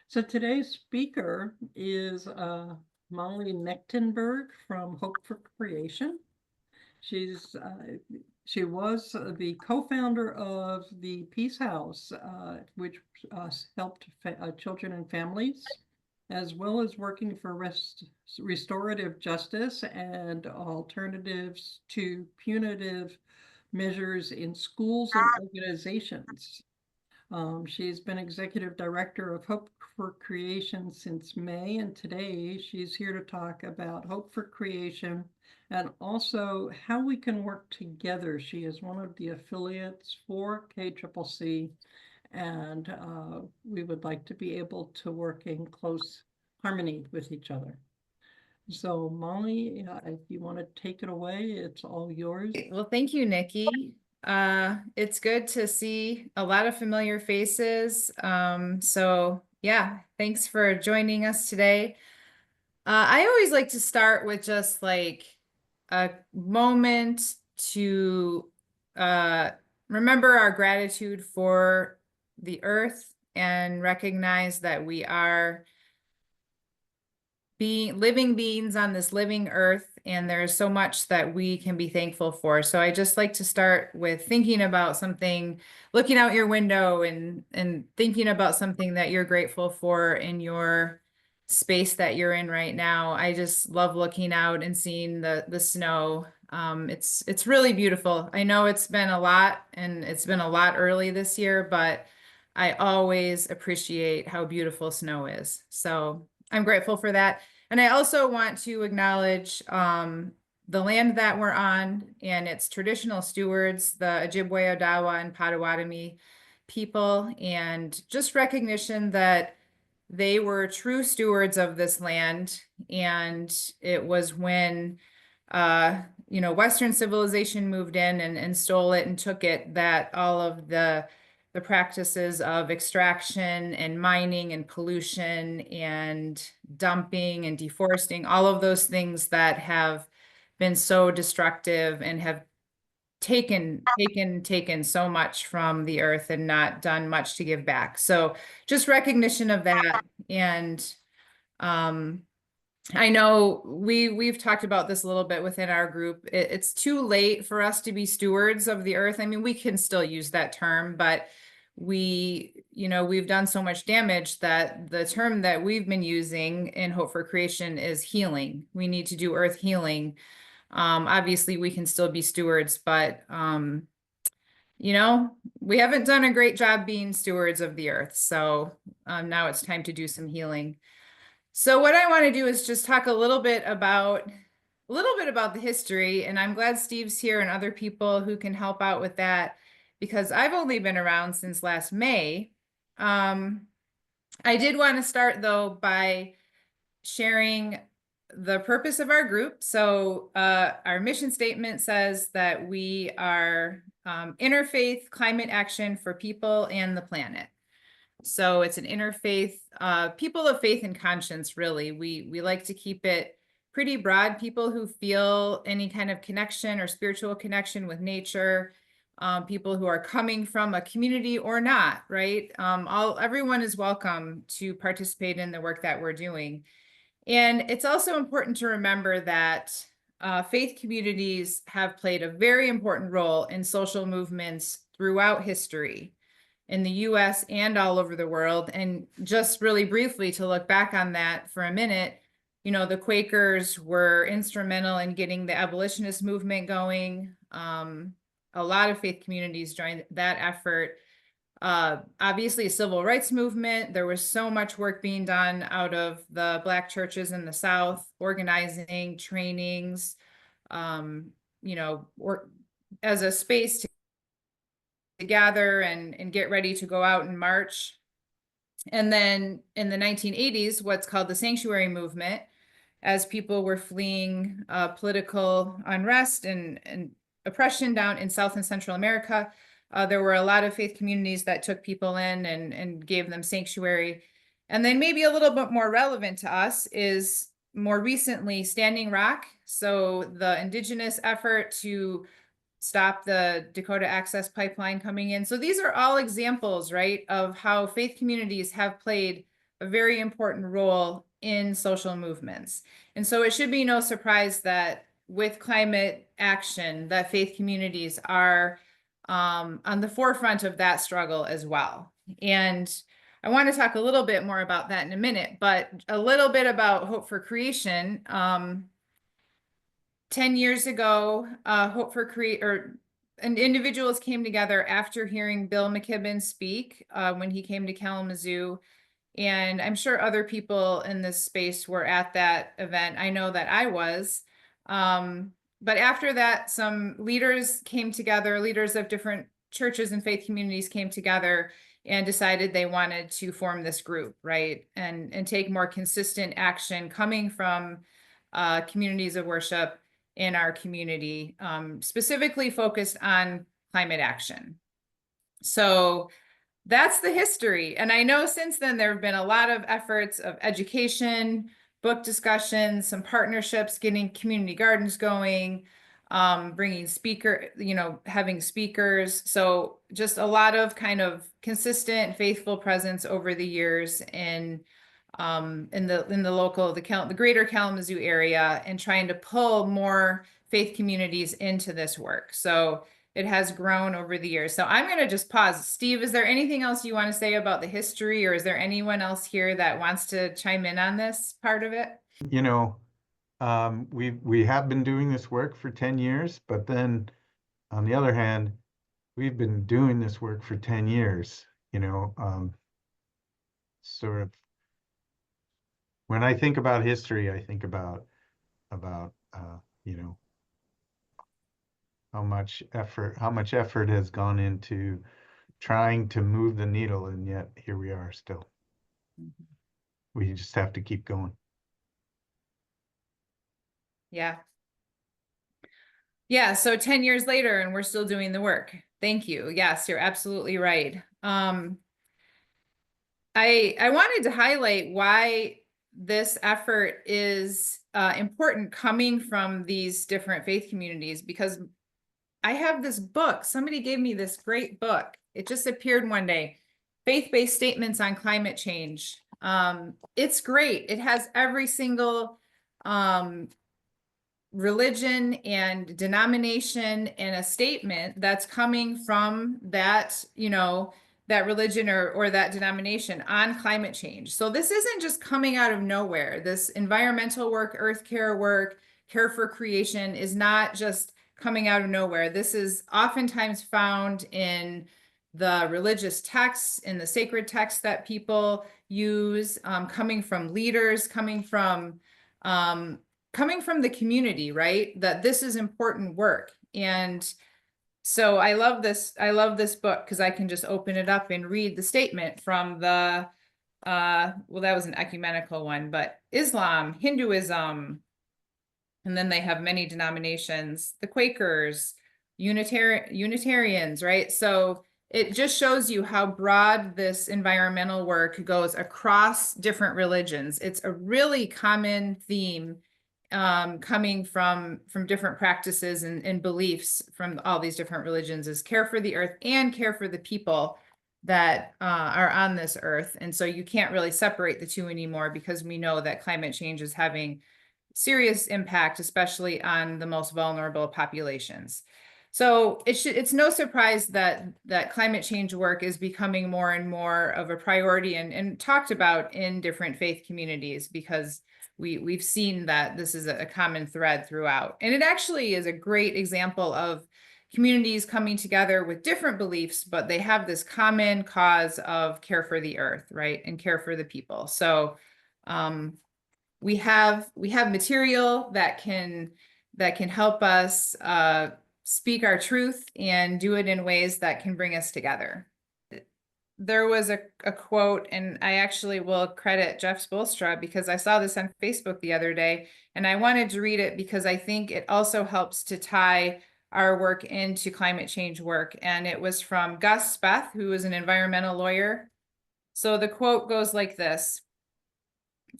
So today's speaker is Molly Mechtenberg from Hope for Creation. She's she was the co-founder of the Peace House, which helped children and families, as well as working for restorative justice and alternatives to punitive measures in schools and organizations. She's been executive director of Hope for Creation since May, and today she's here to talk about Hope for Creation and also how we can work together. She is one of the affiliates for KCCC, and we would like to be able to work in close harmony with each other. So Molly, if you want to take it away, it's all yours. Well, thank you, Nikki. It's good to see a lot of familiar faces. So yeah, thanks for joining us today. I always like to start with just like a moment to remember our gratitude for the earth and recognize that we are living beings on this living earth, and there's so much that we can be thankful for. So I just like to start with thinking about something, looking out your window and thinking about something that you're grateful for in your space that you're in right now. I just love looking out and seeing the snow. It's really beautiful. I know it's been a lot, and it's been a lot early this year, but I always appreciate how beautiful snow is. So I'm grateful for that. And I also want to acknowledge the land that we're on and its traditional stewards, the Ojibwe, Odawa, and Potawatomi people, and just recognition that they were true stewards of this land. And it was when Western civilization moved in and stole it and took it, that all of the practices of extraction and mining and pollution and dumping and deforesting, all of those things that have been so destructive and have taken so much from the earth and not done much to give back. So just recognition of that. And I know we've talked about this a little bit within our group. It's too late for us to be stewards of the earth. I mean, we can still use that term, but we've done so much damage that the term that we've been using in Hope for Creation is healing. We need to do earth healing. Obviously we can still be stewards, but we haven't done a great job being stewards of the earth. So now it's time to do some healing. So what I want to do is just talk a little bit about the history, and I'm glad Steve's here and other people who can help out with that, because I've only been around since last May. I did want to start though by sharing the purpose of our group. So our mission statement says that we are interfaith climate action for people and the planet. So it's an interfaith, people of faith and conscience, really. We like to keep it pretty broad. People who feel any kind of connection or spiritual connection with nature, people who are coming from a community or not, right? Everyone is welcome to participate in the work that we're doing. And it's also important to remember that faith communities have played a very important role in social movements throughout history in the US and all over the world. And just really briefly to look back on that for a minute, the Quakers were instrumental in getting the abolitionist movement going. A lot of faith communities joined that effort. Obviously a civil rights movement. There was so much work being done out of the Black churches in the South, organizing trainings, or as a space to gather and get ready to go out and march. And then in the 1980s, what's called the sanctuary movement, as people were fleeing political unrest and oppression down in South and Central America. There were a lot of faith communities that took people in and gave them sanctuary. And then maybe a little bit more relevant to us is more recently Standing Rock. So the indigenous effort to stop the Dakota Access Pipeline coming in. So these are all examples, right, of how faith communities have played a very important role in social movements. And so it should be no surprise that with climate action, that faith communities are on the forefront of that struggle as well. And I want to talk a little bit more about that in a minute, but a little bit about Hope for Creation. 10 years ago, Hope for and individuals came together after hearing Bill McKibben speak when he came to Kalamazoo. And I'm sure other people in this space were at that event. I know that I was. But after that, some leaders came together, leaders of different churches and faith communities came together and decided they wanted to form this group, right? And take more consistent action coming from communities of worship in our community, specifically focused on climate action. So that's the history. And I know since then there have been a lot of efforts of education, book discussions, some partnerships, getting community gardens going, bringing having speakers. So just a lot of kind of consistent, faithful presence over the years in the greater Kalamazoo area, and trying to pull more faith communities into this work. So it has grown over the years. So I'm going to just pause. Steve, is there anything else you want to say about the history, or is there anyone else here that wants to chime in on this part of it? You know, we have been doing this work for 10 years, but then on the other hand, we've been doing this work for 10 years, sort of. When I think about history, I think about how much effort has gone into trying to move the needle, and yet here we are still. Mm-hmm. We just have to keep going. Yeah. Yeah, so 10 years later and we're still doing the work. Thank you. Yes, you're absolutely right. I wanted to highlight why this effort is important coming from these different faith communities, because I have this book. Somebody gave me this great book. It just appeared one day, Faith-Based Statements on Climate Change. It's great. It has every single religion and denomination and a statement that's coming from that, that religion or that denomination on climate change. So this isn't just coming out of nowhere. This environmental work, earth care work, care for creation is not just coming out of nowhere. This is oftentimes found in the religious texts, in the sacred texts that people use, coming from leaders, coming from the community, right? That this is important work. And so I love this book because I can just open it up and read the statement from the, well, that was an ecumenical one, but Islam, Hinduism, and then they have many denominations, the Quakers, Unitarians, right? So it just shows you how broad this environmental work goes across different religions. It's a really common theme coming from different practices and beliefs from all these different religions, is care for the earth and care for the people that are on this earth. And so you can't really separate the two anymore, because we know that climate change is having serious impact, especially on the most vulnerable populations. So it's no surprise that climate change work is becoming more and more of a priority and talked about in different faith communities, because we've seen that this is a common thread throughout. And it actually is a great example of communities coming together with different beliefs, but they have this common cause of care for the earth, right? And care for the people. So we have material that can help us speak our truth and do it in ways that can bring us together. There was a quote, and I actually will credit Jeff Spoelstra, because I saw this on Facebook the other day, and I wanted to read it because I think it also helps to tie our work into climate change work. And it was from Gus Speth, who is an environmental lawyer. So the quote goes like this: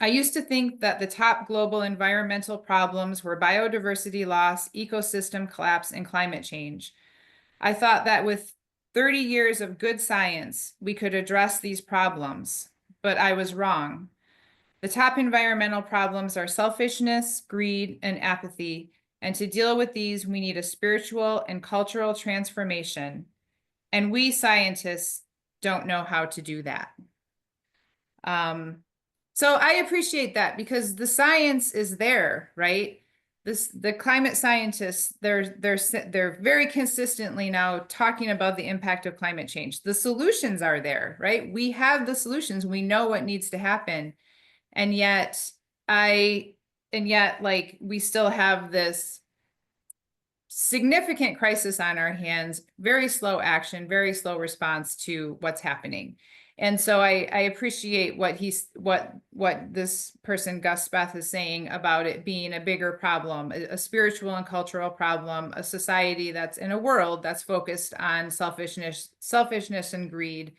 I used to think that the top global environmental problems were biodiversity loss, ecosystem collapse, and climate change. I thought that with 30 years of good science, we could address these problems. but I was wrong. The top environmental problems are selfishness, greed, and apathy. And to deal with these, we need a spiritual and cultural transformation. And we scientists don't know how to do that. So I appreciate that because the science is there, right? The climate scientists, they're very consistently now talking about the impact of climate change. The solutions are there, right? We have the solutions. We know what needs to happen. And yet like we still have this significant crisis on our hands, very slow action, very slow response to what's happening. And so I appreciate what this person, Gus Speth, is saying about it being a bigger problem, a spiritual and cultural problem, a society that's in a world that's focused on selfishness and greed.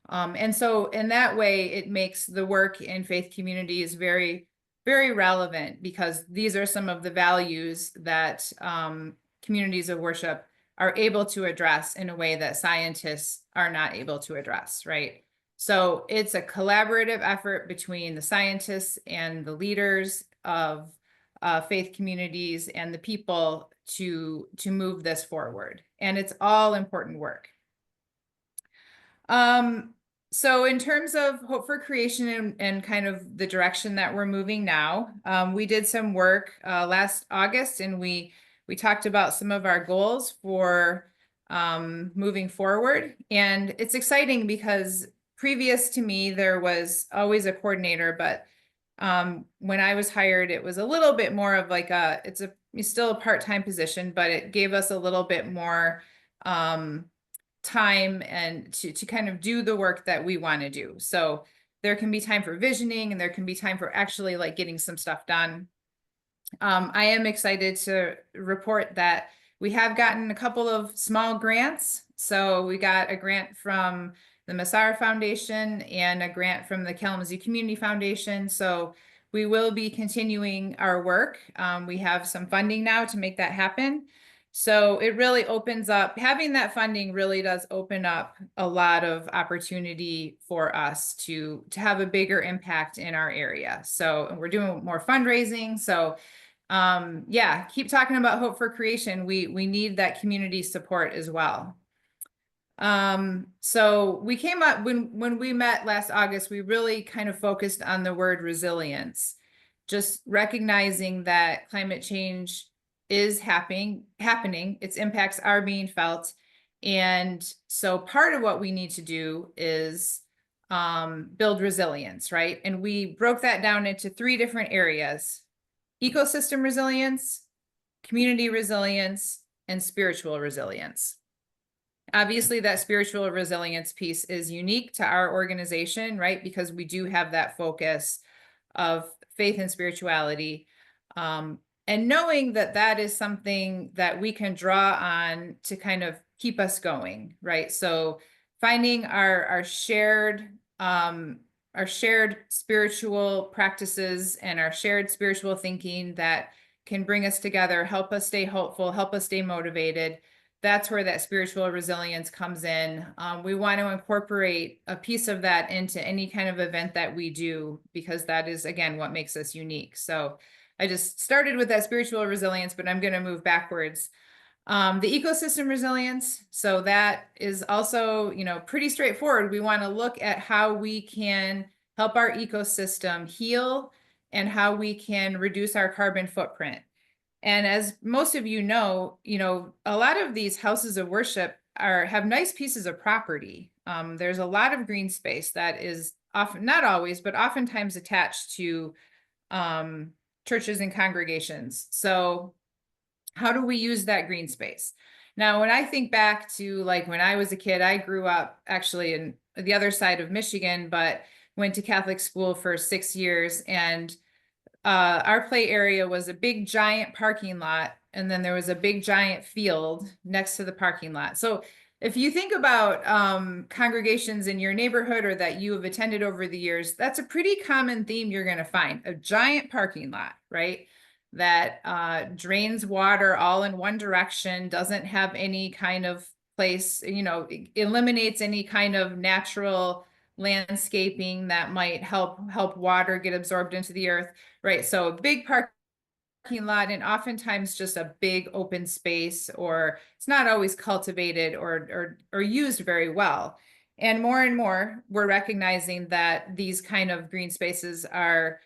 And so in that way, it makes the work in faith communities very, very relevant because these are some of the values that communities of worship are able to address in a way that scientists are not able to address, right? So it's a collaborative effort between the scientists and the leaders of faith communities and the people to move this forward. And it's all important work. So in terms of Hope for Creation and kind of the direction that we're moving now, we did some work last August, and we talked about some of our goals for moving forward. And it's exciting because previous to me, there was always a coordinator, but when I was hired, it was a little bit more of like it's still a part-time position, but it gave us a little bit more time and to kind of do the work that we want to do. So there can be time for visioning and there can be time for actually like getting some stuff done. I am excited to report that we have gotten a couple of small grants. So we got a grant from the Massar Foundation and a grant from the Kalamazoo Community Foundation. So we will be continuing our work. We have some funding now to make that happen. So it really opens up, having that funding really does open up a lot of opportunity for us to have a bigger impact in our area. So we're doing more fundraising. So yeah, keep talking about Hope for Creation. We need that community support as well. So we came up when we met last August, we really kind of focused on the word resilience, just recognizing that climate change is happening, its impacts are being felt. And so part of what we need to do is build resilience, right? And we broke that down into 3 different areas: ecosystem resilience, community resilience, and spiritual resilience. Obviously, that spiritual resilience piece is unique to our organization, right? Because we do have that focus of faith and spirituality. And knowing that that is something that we can draw on to kind of keep us going, right? So finding our shared spiritual practices and our shared spiritual thinking that can bring us together, help us stay hopeful, help us stay motivated. That's where that spiritual resilience comes in. We want to incorporate a piece of that into any kind of event that we do, because that is, again, what makes us unique. So I just started with that spiritual resilience, but I'm going to move backwards. The ecosystem resilience. So that is also, pretty straightforward. We want to look at how we can help our ecosystem heal and how we can reduce our carbon footprint. And as most of you know, a lot of these houses of worship have nice pieces of property. There's a lot of green space that is often, not always, but oftentimes attached to churches and congregations. So how do we use that green space? Now, when I think back to like when I was a kid, I grew up actually in the other side of Michigan, but went to Catholic school for 6 years. And our play area was a big giant parking lot. And then there was a big giant field next to the parking lot. So if you think about congregations in your neighborhood or that you have attended over the years, that's a pretty common theme you're going to find: a giant parking lot, right? That drains water all in one direction, doesn't have any kind of place, eliminates any kind of natural landscaping that might help water get absorbed into the earth, right? So a big parking lot, and oftentimes just a big open space, or it's not always cultivated or used very well. And more, we're recognizing that these kind of green spaces are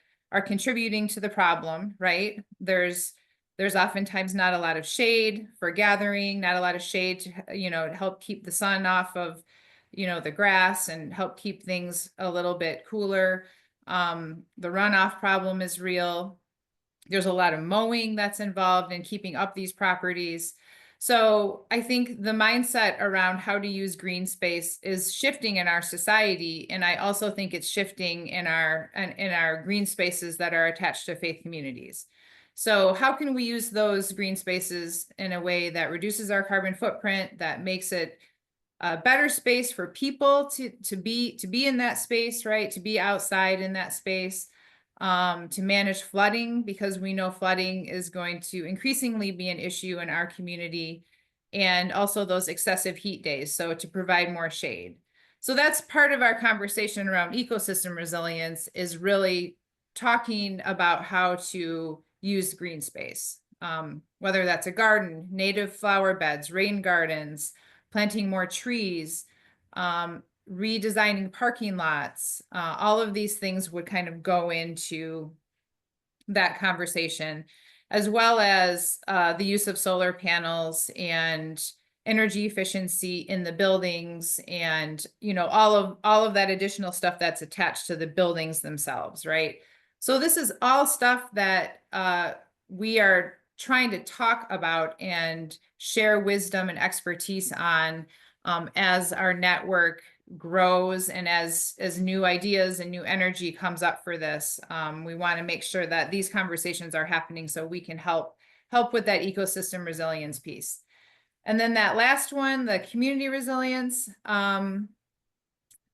contributing to the problem, right? There's oftentimes not a lot of shade for gathering, not a lot of shade to, to help keep the sun off of, the grass and help keep things a little bit cooler. The runoff problem is real. There's a lot of mowing that's involved in keeping up these properties. So I think the mindset around how to use green space is shifting in our society. And I also think it's shifting in our green spaces that are attached to faith communities. So how can we use those green spaces in a way that reduces our carbon footprint, that makes it a better space for people to be in that space, right? To be outside in that space, to manage flooding, because we know flooding is going to increasingly be an issue in our community, and also those excessive heat days, so to provide more shade. So that's part of our conversation around ecosystem resilience, is really talking about how to use green space, whether that's a garden, native flower beds, rain gardens, planting more trees, redesigning parking lots. All of these things would kind of go into that conversation, as well as the use of solar panels and energy efficiency in the buildings, and all of that additional stuff that's attached to the buildings themselves, right? So this is all stuff that we are trying to talk about and share wisdom and expertise on, as our network grows, and as new ideas and new energy comes up for this. We want to make sure that these conversations are happening so we can help with that ecosystem resilience piece. And then that last one, the community resilience,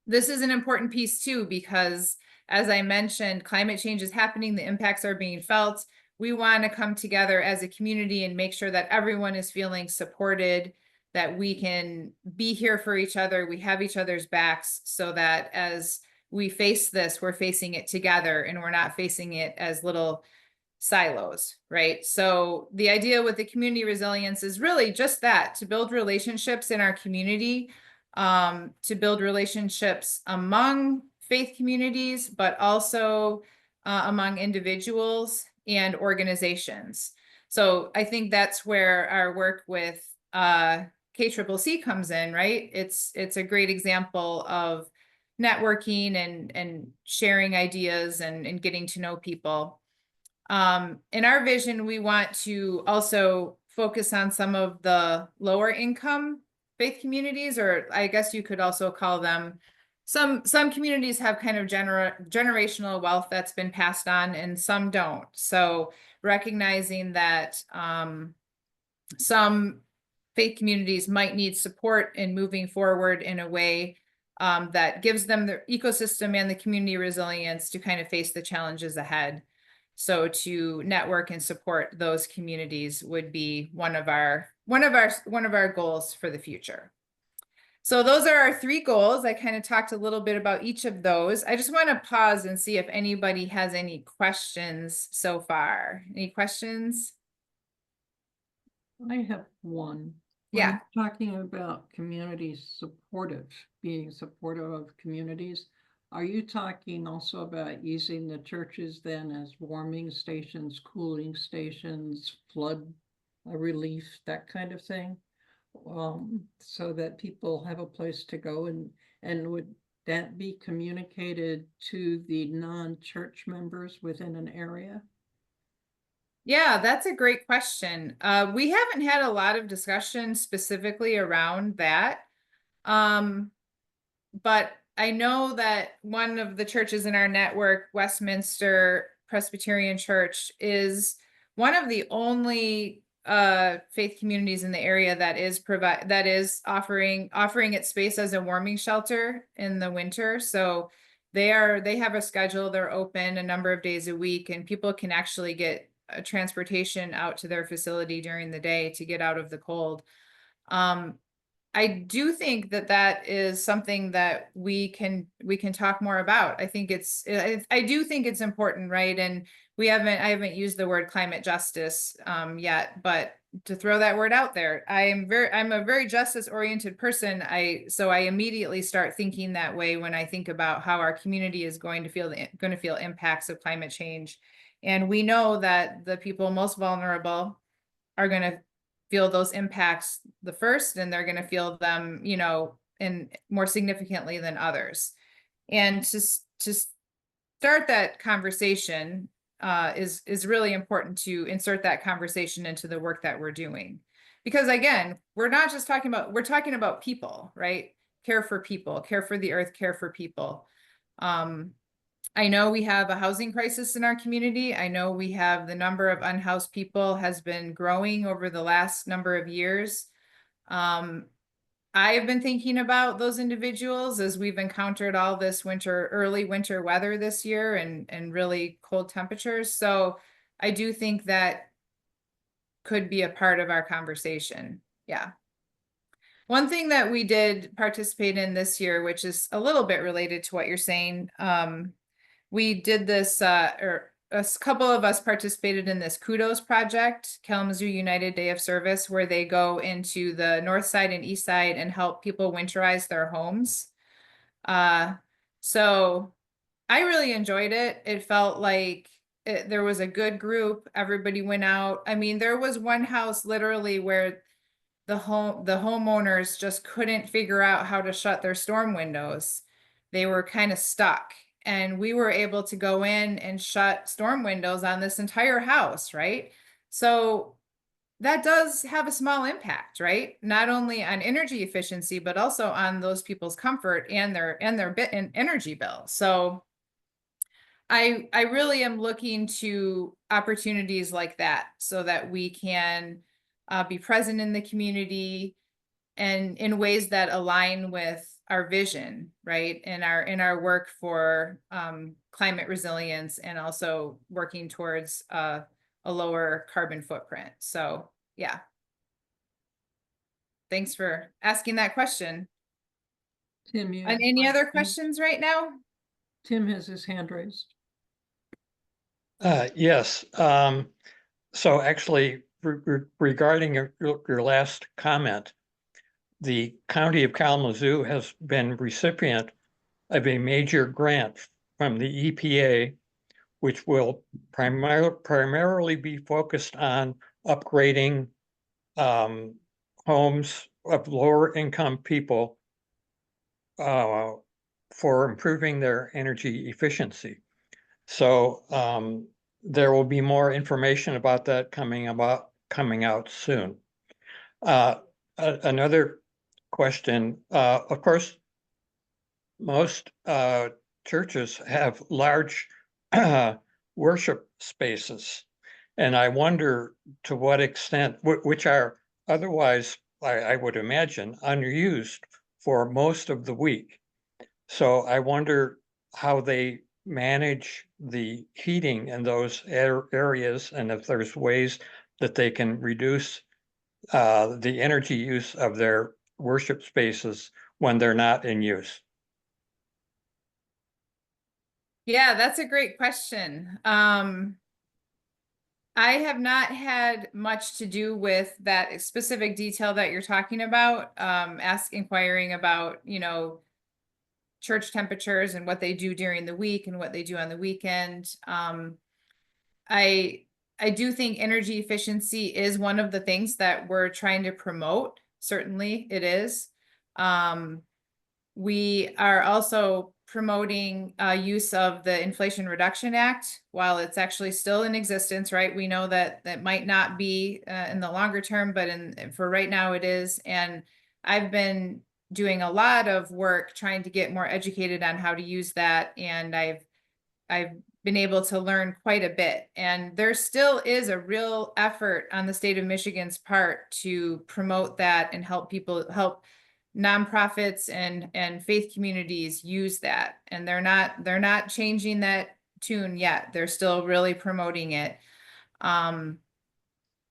this is an important piece too, because as I mentioned, climate change is happening, the impacts are being felt. We want to come together as a community and make sure that everyone is feeling supported, that we can be here for each other, we have each other's backs, so that as we face this, we're facing it together and we're not facing it as little silos, right? So the idea with the community resilience is really just that, to build relationships in our community, to build relationships among faith communities, but also among individuals and organizations. So I think that's where our work with KCCC comes in, right? It's a great example of networking and sharing ideas and getting to know people. In our vision, we want to also focus on some of the lower income faith communities, or I guess you could also call them, some communities have kind of generational wealth that's been passed on, and some don't. So recognizing that some faith communities might need support in moving forward in a way that gives them the ecosystem and the community resilience to kind of face the challenges ahead. So to network and support those communities would be one of our goals for the future. So those are our 3 goals. I kind of talked a little bit about each of those. I just want to pause and see if anybody has any questions so far. Any questions? I have one. Yeah. When you're talking about community supportive, being supportive of communities, are you talking also about using the churches then as warming stations, cooling stations, flood relief, that kind of thing? So that people have a place to go, and would that be communicated to the non-church members within an area? Yeah, that's a great question. We haven't had a lot of discussion specifically around that. But I know that one of the churches in our network, Westminster Presbyterian Church, is one of the only faith communities in the area that is offering its space as a warming shelter in the winter. So they have a schedule, they're open a number of days a week, and people can actually get transportation out to their facility during the day to get out of the cold. I do think that that is something that we can talk more about. I think I do think it's important, right? And I haven't used the word climate justice yet, but to throw that word out there, I'm a very justice oriented person. So I immediately start thinking that way when I think about how our community is going to feel impacts of climate change. And we know that the people most vulnerable are going to feel those impacts the first, and they're going to feel them, in more significantly than others. And to start that conversation is really important, to insert that conversation into the work that we're doing. Because again, we're talking about people, right? Care for people, care for the earth, care for people. I know we have a housing crisis in our community. I know we have the number of unhoused people has been growing over the last number of years. I have been thinking about those individuals as we've encountered all this early winter weather this year, and really cold temperatures. So I do think that could be a part of our conversation. Yeah. One thing that we did participate in this year, which is a little bit related to what you're saying, we did this, or a couple of us participated in this Kudos project, Kalamazoo United Day of Service, where they go into the north side and east side and help people winterize their homes. So I really enjoyed it. It felt like there was a good group. Everybody went out. I mean, there was one house literally where the homeowners just couldn't figure out how to shut their storm windows. They were kind of stuck. And we were able to go in and shut storm windows on this entire house, right? So that does have a small impact, right? Not only on energy efficiency, but also on those people's comfort and their energy bill. So I really am looking to opportunities like that so that we can be present in the community and in ways that align with our vision, right? In our work for climate resilience, and also working towards a lower carbon footprint. So yeah. Thanks for asking that question. Tim, you And have any one other thing? questions right now? Tim has his hand raised. Yes. So actually, regarding your last comment, the County of Kalamazoo has been recipient of a major grant from the EPA, which will primarily be focused on upgrading homes of lower income people for improving their energy efficiency. So there will be more information about that coming out soon. Another question, of course, most churches have large worship spaces, and I wonder to what extent, which are otherwise, I would imagine, unused for most of the week. So I wonder how they manage the heating in those areas, and if there's ways that they can reduce the energy use of their worship spaces when they're not in use. Yeah, that's a great question. I have not had much to do with that specific detail that you're talking about, inquiring about, church temperatures and what they do during the week and what they do on the weekend. I do think energy efficiency is one of the things that we're trying to promote. Certainly it is. We are also promoting use of the Inflation Reduction Act while it's actually still in existence, right? We know that that might not be in the longer term, but for right now it is. And I've been doing a lot of work trying to get more educated on how to use that. And I've been able to learn quite a bit. And there still is a real effort on the state of Michigan's part to promote that and help nonprofits and faith communities use that. And they're not changing that tune yet. They're still really promoting it.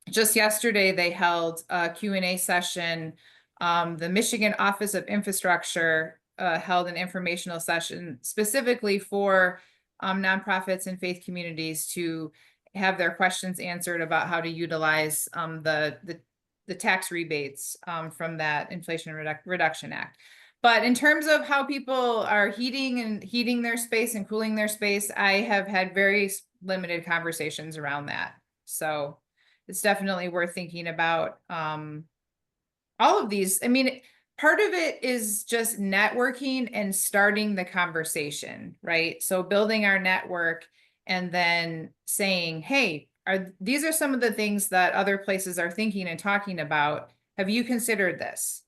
Just yesterday, they held a Q&A session The Michigan Office of Infrastructure held an informational session specifically for nonprofits and faith communities to have their questions answered about how to utilize the tax rebates from that Inflation Reduction Act. But in terms of how people are heating their space and cooling their space, I have had very limited conversations around that. So it's definitely worth thinking about all of these. I mean, part of it is just networking and starting the conversation, right? So building our network and then saying, hey, these are some of the things that other places are thinking and talking about. Have you considered this?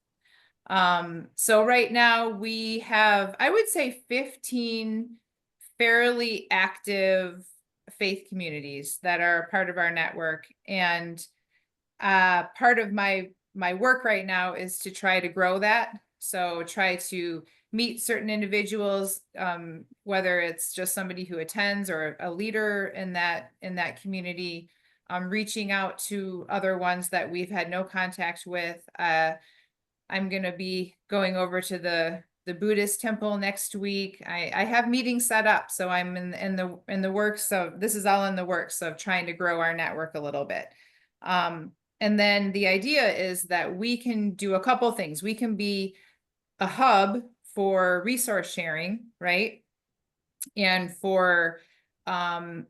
So right now we have, I would say 15 fairly active faith communities that are part of our network. And part of my work right now is to try to grow that. So try to meet certain individuals, whether it's just somebody who attends or a leader in that community, reaching out to other ones that we've had no contact with. I'm going to be going over to the Buddhist temple next week. I have meetings set up, so I'm in the works of, this is all in the works of trying to grow our network a little bit. And then the idea is that we can do a couple things. We can be a hub for resource sharing, right? And for a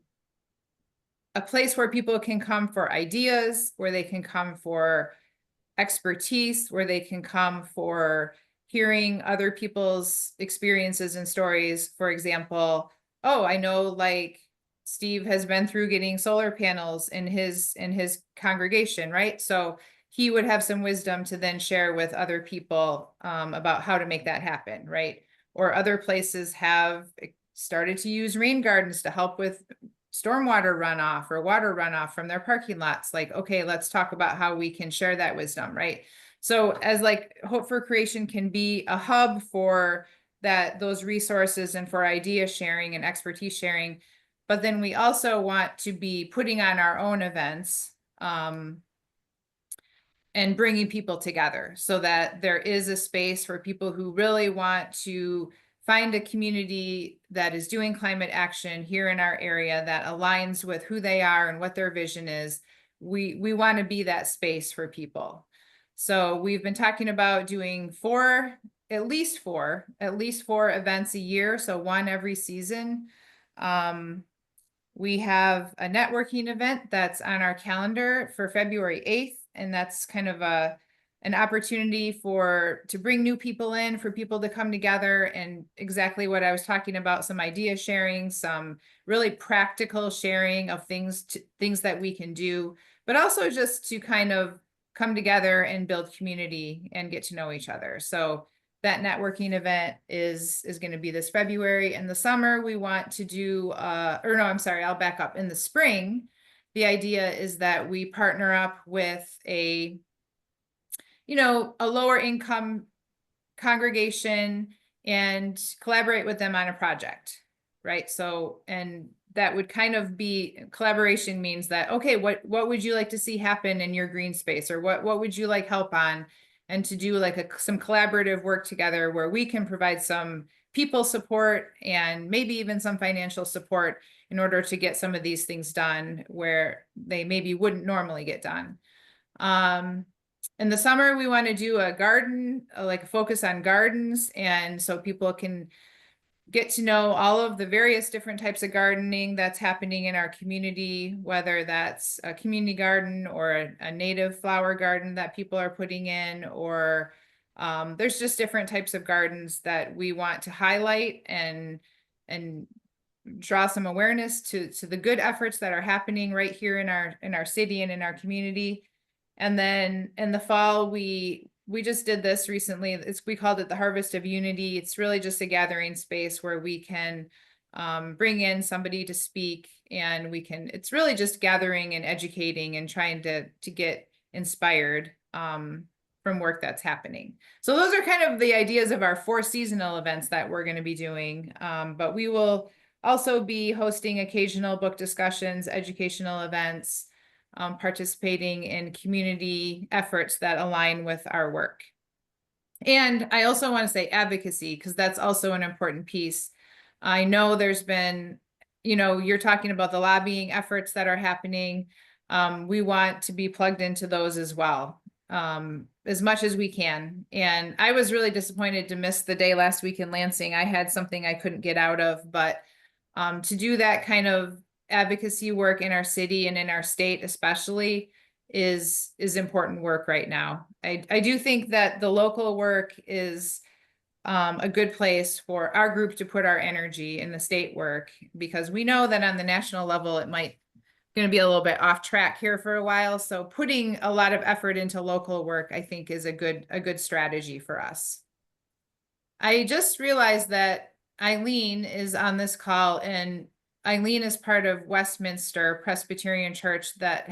place where people can come for ideas, where they can come for expertise, where they can come for hearing other people's experiences and stories. For example, oh, I know like Steve has been through getting solar panels in his congregation, right? So he would have some wisdom to then share with other people about how to make that happen, right? Or other places have started to use rain gardens to help with stormwater runoff or water runoff from their parking lots. Like, okay, let's talk about how we can share that wisdom, right? So as like Hope for Creation can be a hub for those resources and for idea sharing and expertise sharing, but then we also want to be putting on our own events and bringing people together so that there is a space for people who really want to find a community that is doing climate action here in our area that aligns with who they are and what their vision is. We want to be that space for people. So we've been talking about doing at least four events a year. So one every season. We have a networking event that's on our calendar for February 8th. And that's kind of an opportunity to bring new people in, for people to come together, and exactly what I was talking about, some idea sharing, some really practical sharing of things that we can do, but also just to kind of come together and build community and get to know each other. So that networking event is going to be this February. In the summer, we want to do, I'll back up. In the spring, the idea is that we partner up with a lower income congregation and collaborate with them on a project, right? So, and that would kind of be, collaboration means that, okay, what would you like to see happen in your green space, or what would you like help on? And to do like some collaborative work together where we can provide some people support and maybe even some financial support in order to get some of these things done where they maybe wouldn't normally get done. In the summer, we want to do a garden, like a focus on gardens. And so people can get to know all of the various different types of gardening that's happening in our community, whether that's a community garden or a native flower garden that people are putting in, or there's just different types of gardens that we want to highlight and draw some awareness to the good efforts that are happening right here in our city and in our community. And then in the fall, we just did this recently. We called it the Harvest of Unity. It's really just a gathering space where we can bring in somebody to speak, and it's really just gathering and educating and trying to get inspired from work that's happening. So those are kind of the ideas of our 4 seasonal events that we're going to be doing. But we will also be hosting occasional book discussions, educational events, participating in community efforts that align with our work. And I also want to say advocacy, because that's also an important piece. I know there's been, you're talking about the lobbying efforts that are happening. We want to be plugged into those as well, as much as we can. And I was really disappointed to miss the day last week in Lansing. I had something I couldn't get out of, but to do that kind of advocacy work in our city and in our state especially is important work right now. I do think that the local work is a good place for our group to put our energy in the state work, because we know that on the national level it might going to be a little bit off track here for a while. So putting a lot of effort into local work, I think, is a good strategy for us. I just realized that Eileen is on this call, and Eileen is part of Westminster Presbyterian Church that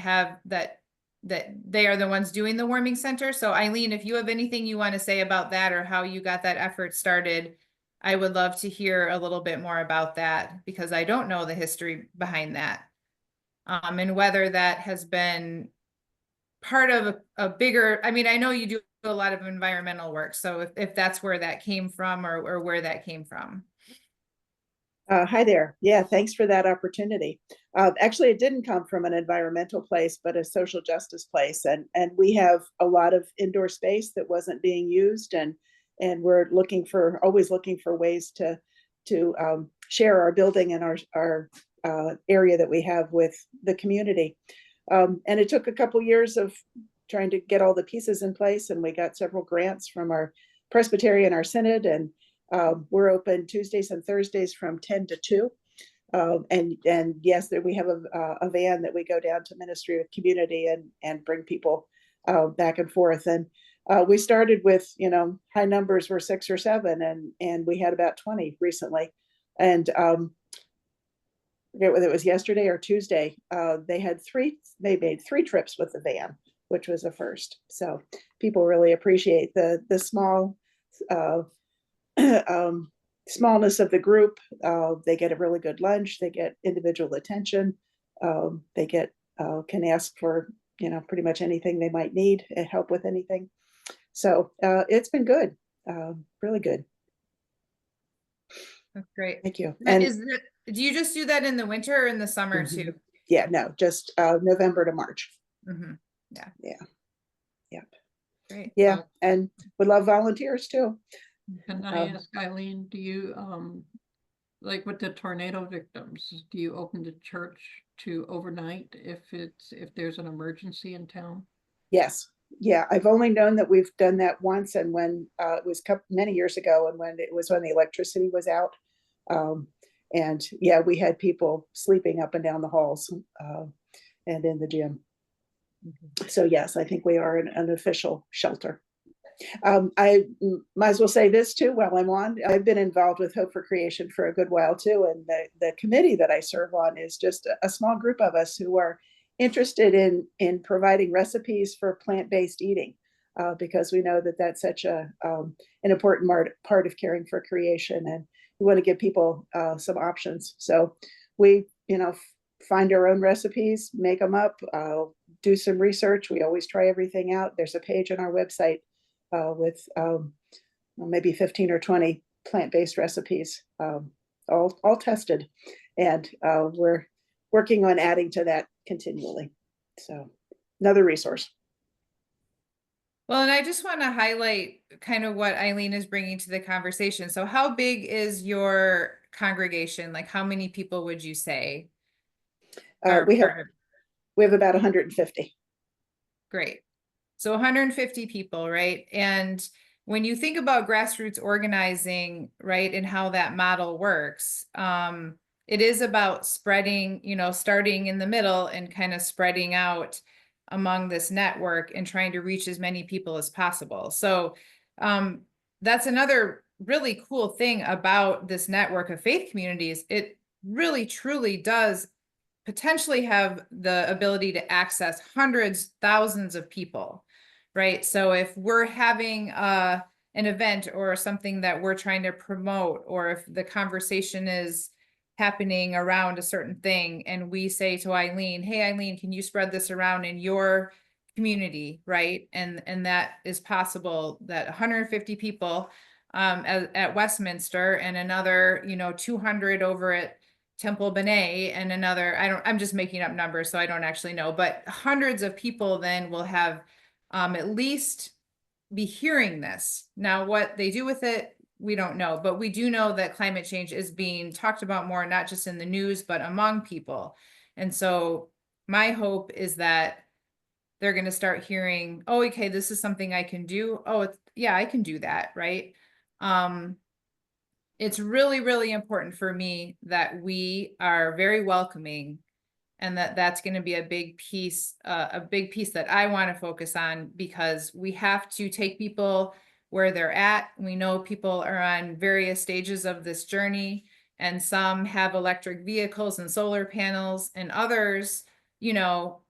they are the ones doing the warming center. So Eileen, if you have anything you want to say about that or how you got that effort started, I would love to hear a little bit more about that, because I don't know the history behind that. And whether that has been part of a bigger, I mean, I know you do a lot of environmental work. So if that's where that came from, or where that came from. Hi there. Yeah, thanks for that opportunity. Actually, it didn't come from an environmental place, but a social justice place. And we have a lot of indoor space that wasn't being used, and we're always looking for ways to share our building and our area that we have with the community. And it took a couple years of trying to get all the pieces in place, and we got several grants from our presbytery and our synod, and we're open Tuesdays and Thursdays from 10 to 2. And yes, we have a van that we go down to Ministry with Community and bring people back and forth. And we started with, high numbers were 6 or 7, and we had about 20 recently. And I forget whether it was yesterday or Tuesday, they made 3 trips with the van, which was a first. So people really appreciate the small smallness of the group. They get a really good lunch. They get individual attention. They can ask for pretty much anything they might need, help with anything. So it's been good, really good. That's great. Thank you. And And do you just do that in the winter or in the summer too? yeah, no, just November to March. Mm-hmm. Great. Yeah, and we love volunteers too. Can I ask Eileen, do you, like with the tornado victims, do you open the church to overnight if there's an emergency in town? Yes. Yeah, I've only known that we've done that once, and when it was many years ago, and when the electricity was out. And yeah, we had people sleeping up and down the halls and in the gym. So yes, I think we are an official shelter. I might as well say this too while I'm on. I've been involved with Hope for Creation for a good while too, and the committee that I serve on is just a small group of us who are interested in providing recipes for plant-based eating, because we know that that's such an important part of caring for creation, and we want to give people some options. So we, find our own recipes, make them up, do some research. We always try everything out. There's a page on our website with maybe 15 or 20 plant-based recipes, all tested, and we're working on adding to that continually. So another resource. Well, and I just want to highlight kind of what Eileen is bringing to the conversation. So how big is your congregation? Like, how many people would you say? We have about 150. Great. So 150 people, right? And when you think about grassroots organizing, right, and how that model works, it is about spreading, starting in the middle and kind of spreading out among this network and trying to reach as many people as possible. So that's another really cool thing about this network of faith communities. It really, truly does potentially have the ability to access hundreds, thousands of people, right? So if we're having an event or something that we're trying to promote, or if the conversation is happening around a certain thing, and we say to Eileen, hey, Eileen, can you spread this around in your community, right? And that is possible, that 150 people at Westminster and another, 200 over at Temple Benet and another, I'm just making up numbers, so I don't actually know, but hundreds of people then will have at least be hearing this. Now, what they do with it, we don't know, but we do know that climate change is being talked about more, not just in the news, but among people. And so my hope is that they're going to start hearing, oh, okay, this is something I can do. Oh, yeah, I can do that, right? It's really, really important for me that we are very welcoming, and that's going to be a big piece that I want to focus on, because we have to take people where they're at. We know people are on various stages of this journey, and some have electric vehicles and solar panels, and others,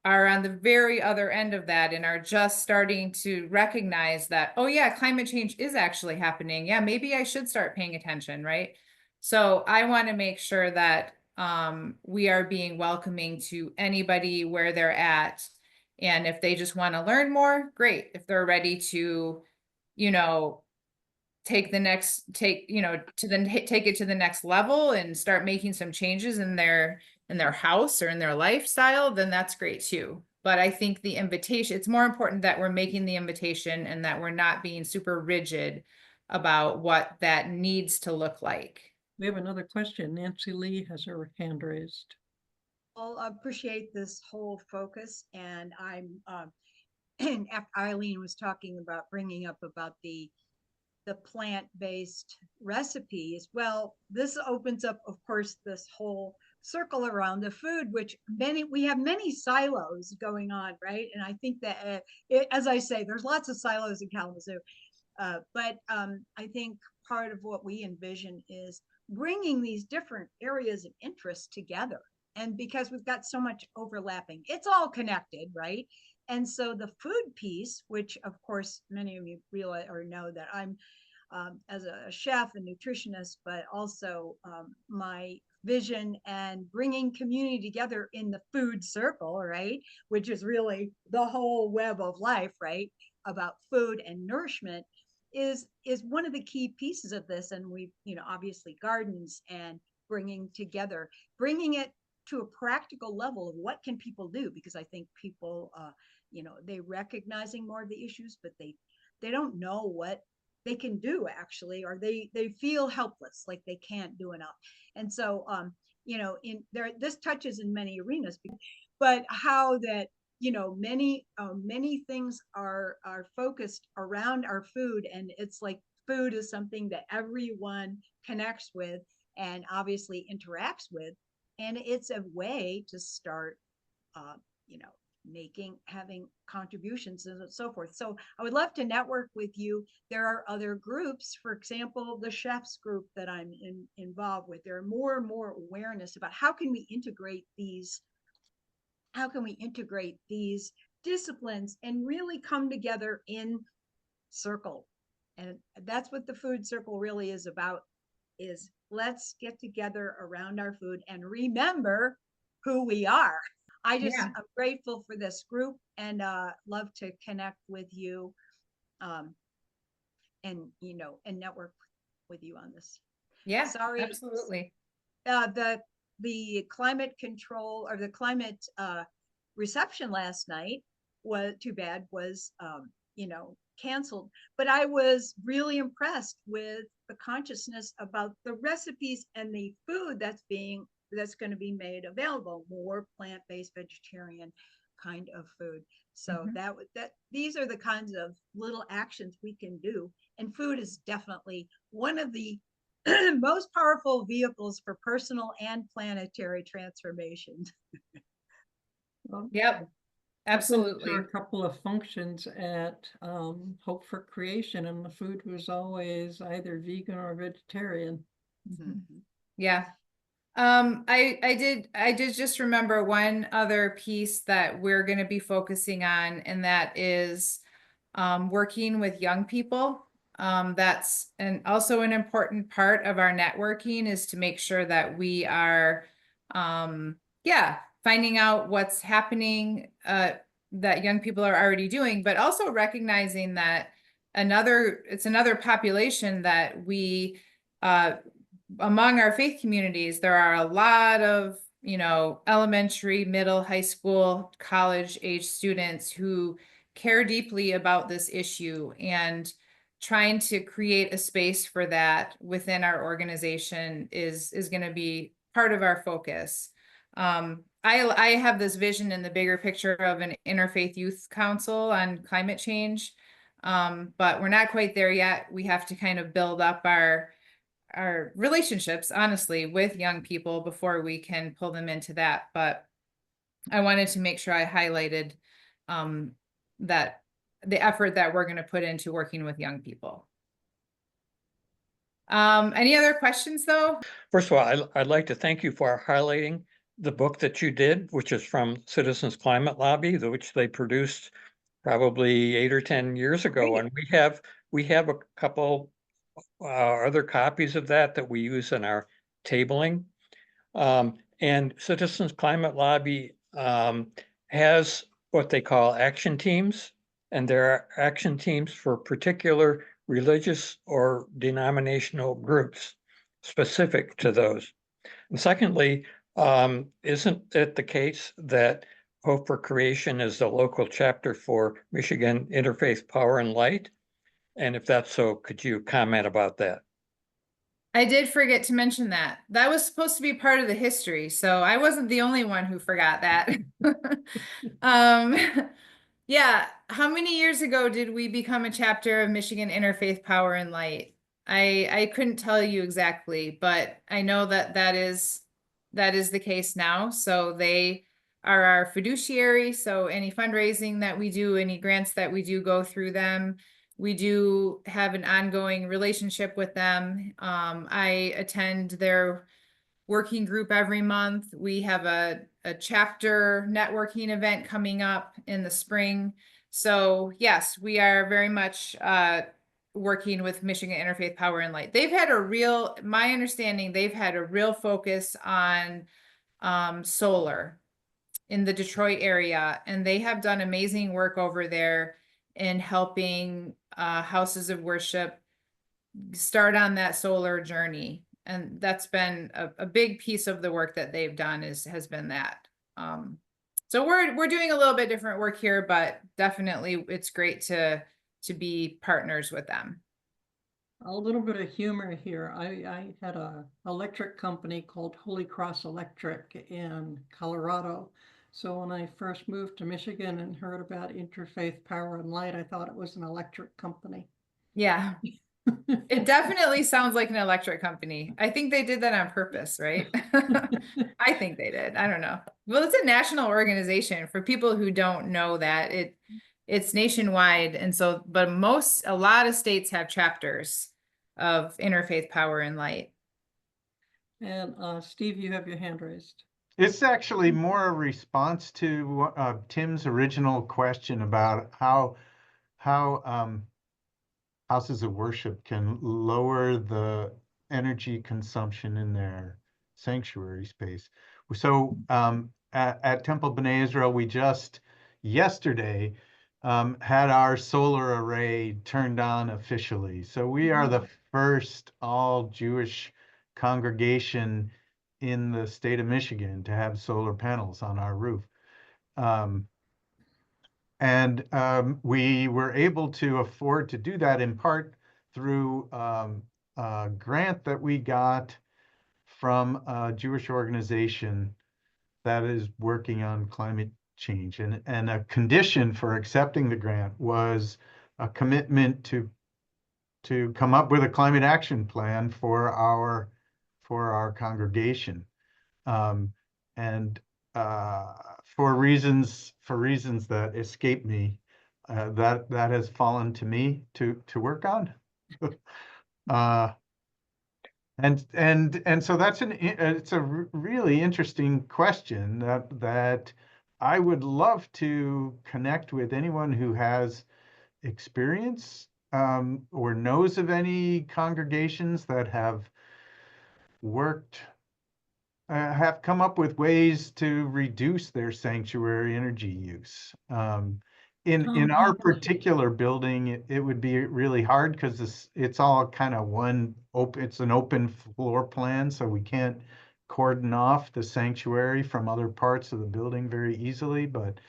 are on the very other end of that and are just starting to recognize that, oh yeah, climate change is actually happening. Yeah, maybe I should start paying attention, right? So I want to make sure that we are being welcoming to anybody where they're at. And if they just want to learn more, great. If they're ready to, take it to the next level and start making some changes in their house or in their lifestyle, then that's great too. But I think the invitation, it's more important that we're making the invitation and that we're not being super rigid about what that needs to look like. We have another question. Nancy Lee has her hand raised. Well, I appreciate this whole focus, and I'm and after Eileen was talking about bringing up about the plant-based recipes, well, this opens up, of course, this whole circle around the food, which we have many silos going on, right? And I think that as I say, there's lots of silos in Kalamazoo, but I think part of what we envision is bringing these different areas of interest together. And because we've got so much overlapping, it's all connected, right? And so the food piece, which of course many of you realize or know that I'm as a chef and nutritionist, but also my vision and bringing community together in the food circle, right? Which is really the whole web of life, right? About food and nourishment is one of the key pieces of this. And we, obviously gardens and bringing it to a practical level of what can people do, because I think people, they recognizing more of the issues, but they don't know what they can do actually, or they feel helpless, like they can't do enough. And so, this touches in many arenas, but how that, many things are focused around our food, and it's like food is something that everyone connects with and obviously interacts with, and it's a way to start, having contributions and so forth. So I would love to network with you. There are other groups, for example, the chefs group that I'm involved with. There are more and more awareness about how can we integrate these disciplines and really come together in circle. And that's what the food circle really is about, is let's get together around our food and remember who we are. I'm grateful for this group, and love to connect with you, and network with you on this. Yeah, sorry, absolutely. The climate control, or the climate reception last night was canceled, but I was really impressed with the consciousness about the recipes and the food that's going to be made available, more plant-based, vegetarian kind of food. So these are the kinds of little actions we can do, and food is definitely one of the most powerful vehicles for personal and planetary transformation. Well, Yep, absolutely. There were a couple of functions at Hope for Creation, and the food was always either vegan or vegetarian. Yeah. I did just remember one other piece that we're going to be focusing on, and that is working with young people. That's also an important part of our networking, is to make sure that we are finding out what's happening that young people are already doing, but also recognizing that it's another population that we, among our faith communities, there are a lot of, elementary, middle, high school, college age students who care deeply about this issue, and trying to create a space for that within our organization is going to be part of our focus. I have this vision in the bigger picture of an interfaith youth council on climate change. But we're not quite there yet. We have to kind of build up our relationships, honestly, with young people before we can pull them into that. But I wanted to make sure I highlighted that the effort that we're going to put into working with young people. Any other questions though? First of all, I'd like to thank you for highlighting the book that you did, which is from Citizens Climate Lobby, which they produced probably 8 or 10 years ago. Great. And we have a couple other copies of that we use in our tabling. And Citizens Climate Lobby has what they call action teams, and there are action teams for particular religious or denominational groups specific to those. And secondly, isn't it the case that Hope for Creation is the local chapter for Michigan Interfaith Power and Light? And if that's so, could you comment about that? I did forget to mention that. That was supposed to be part of the history, so I wasn't the only one who forgot that. Yeah, how many years ago did we become a chapter of Michigan Interfaith Power and Light? I couldn't tell you exactly, but I know that is the case now. So they are our fiduciary. So any fundraising that we do, any grants that we do, go through them. We do have an ongoing relationship with them. I attend their working group every month. We have a chapter networking event coming up in the spring. So yes, we are very much working with Michigan Interfaith Power and Light. My understanding, they've had a real focus on solar in the Detroit area, and they have done amazing work over there in helping houses of worship start on that solar journey. And that's been a big piece of the work that they've done has been that. So we're doing a little bit different work here, but definitely it's great to be partners with them. A little bit of humor here. I had a electric company called Holy Cross Electric in Colorado. So when I first moved to Michigan and heard about Interfaith Power and Light, I thought it was an electric company. Yeah. It definitely sounds like an electric company. I think they did that on purpose, right? I think they did. I don't know. Well, it's a national organization. For people who don't know that, it's nationwide. And so, but a lot of states have chapters of Interfaith Power and Light. And Steve, you have your hand raised. It's actually more a response to Tim's original question about how houses of worship can lower the energy consumption in their sanctuary space. So at Temple B'nai Israel, we just yesterday had our solar array turned on officially. So we are the first all Jewish congregation in the state of Michigan to have solar panels on our roof. And we were able to afford to do that in part through a grant that we got from a Jewish organization that is working on climate change. And a condition for accepting the grant was a commitment to come up with a climate action plan for our congregation. And for reasons that escape me, that has fallen to me to work on. And so it's a really interesting question that I would love to connect with anyone who has experience or knows of any congregations that have worked have come up with ways to reduce their sanctuary energy use. In our particular building, it would be really hard because it's all kind of it's an open floor plan, so we can't cordon off the sanctuary from other parts of the building very easily. But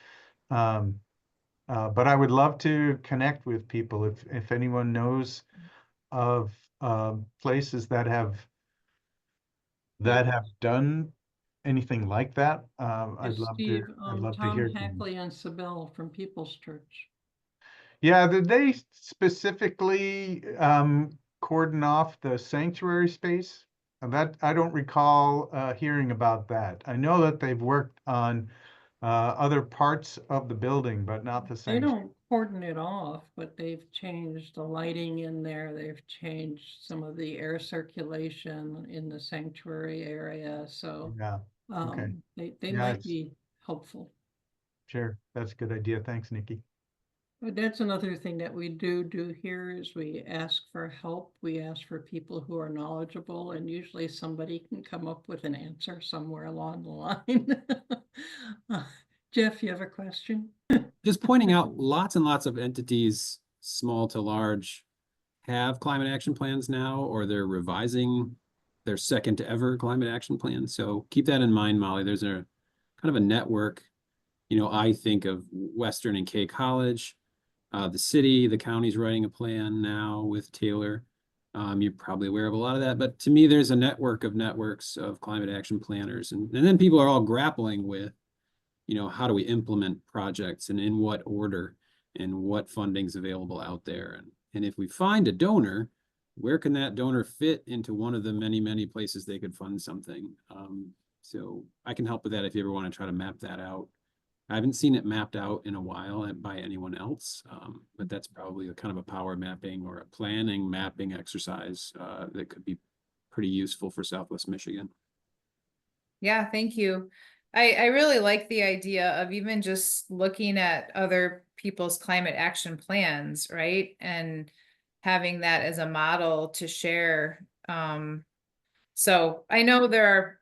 I would love to connect with people if anyone knows of places that have done anything like that. I'd love Steve, to Tom hear from them. Hackley and Sibel from People's Church. Yeah, did they specifically cordon off the sanctuary space? That I don't recall hearing about that. I know that they've worked on other parts of the building, but not the They sanctuary. don't cordon it off, but they've changed the lighting in there. They've changed some of the air circulation in the sanctuary area. So Yeah, okay. they Yeah, might it's- be helpful. Sure, that's a good idea. Thanks, Nikki. But that's another thing that we do here is we ask for help. We ask for people who are knowledgeable, and usually somebody can come up with an answer somewhere along the line. Jeff, you have a question? Just pointing out lots and lots of entities, small to large, have climate action plans now, or they're revising their second to ever climate action plan. So keep that in mind, Molly. There's a kind of a network. I think of Western and K College, the county's writing a plan now with Taylor. You're probably aware of a lot of that, but to me, there's a network of networks of climate action planners. And then people are all grappling with, how do we implement projects and in what order and what funding's available out there. And if we find a donor, where can that donor fit into one of the many, many places they could fund something? So I can help with that if you ever want to try to map that out. I haven't seen it mapped out in a while by anyone else, but that's probably a kind of a power mapping or a planning mapping exercise that could be pretty useful for Southwest Michigan. Yeah, thank you. I really like the idea of even just looking at other people's climate action plans, right? And having that as a model to share. So I know there are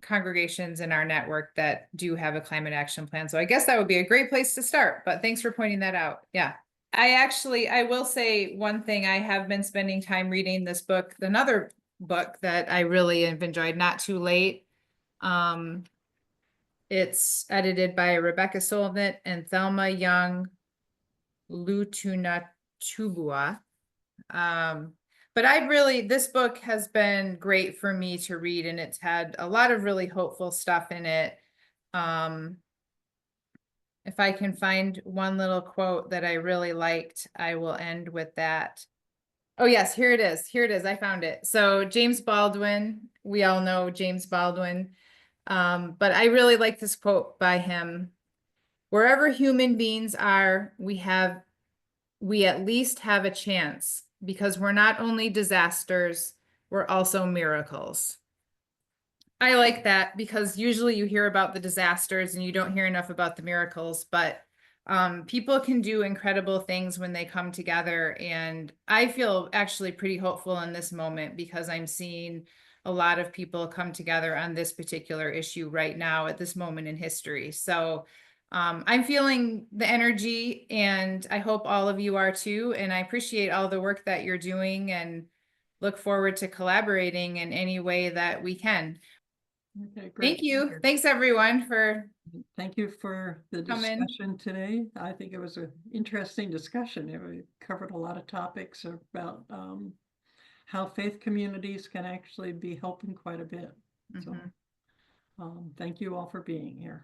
congregations in our network that do have a climate action plan. So I guess that would be a great place to start, but thanks for pointing that out. Yeah. I will say one thing. I have been spending time reading this book, another book that I really have enjoyed, Not Too Late. It's edited by Rebecca Solnit and Thelma Young Lutunatubua. But this book has been great for me to read, and it's had a lot of really hopeful stuff in it. If I can find one little quote that I really liked, I will end with that. Oh yes, here it is. Here it is. I found it. So James Baldwin, we all know James Baldwin. But I really like this quote by him. Wherever human beings are, we at least have a chance, because we're not only disasters, we're also miracles. I like that because usually you hear about the disasters and you don't hear enough about the miracles, but people can do incredible things when they come together. And I feel actually pretty hopeful in this moment because I'm seeing a lot of people come together on this particular issue right now at this moment in history. So I'm feeling the energy, and I hope all of you are too. And I appreciate all the work that you're doing and look forward to collaborating in any way that we can. Okay, great. Thank you. Thanks everyone for Thank you for the coming. discussion today. I think it was an interesting discussion. We covered a lot of topics about how faith communities can actually be helping quite a bit. So thank you all for being here.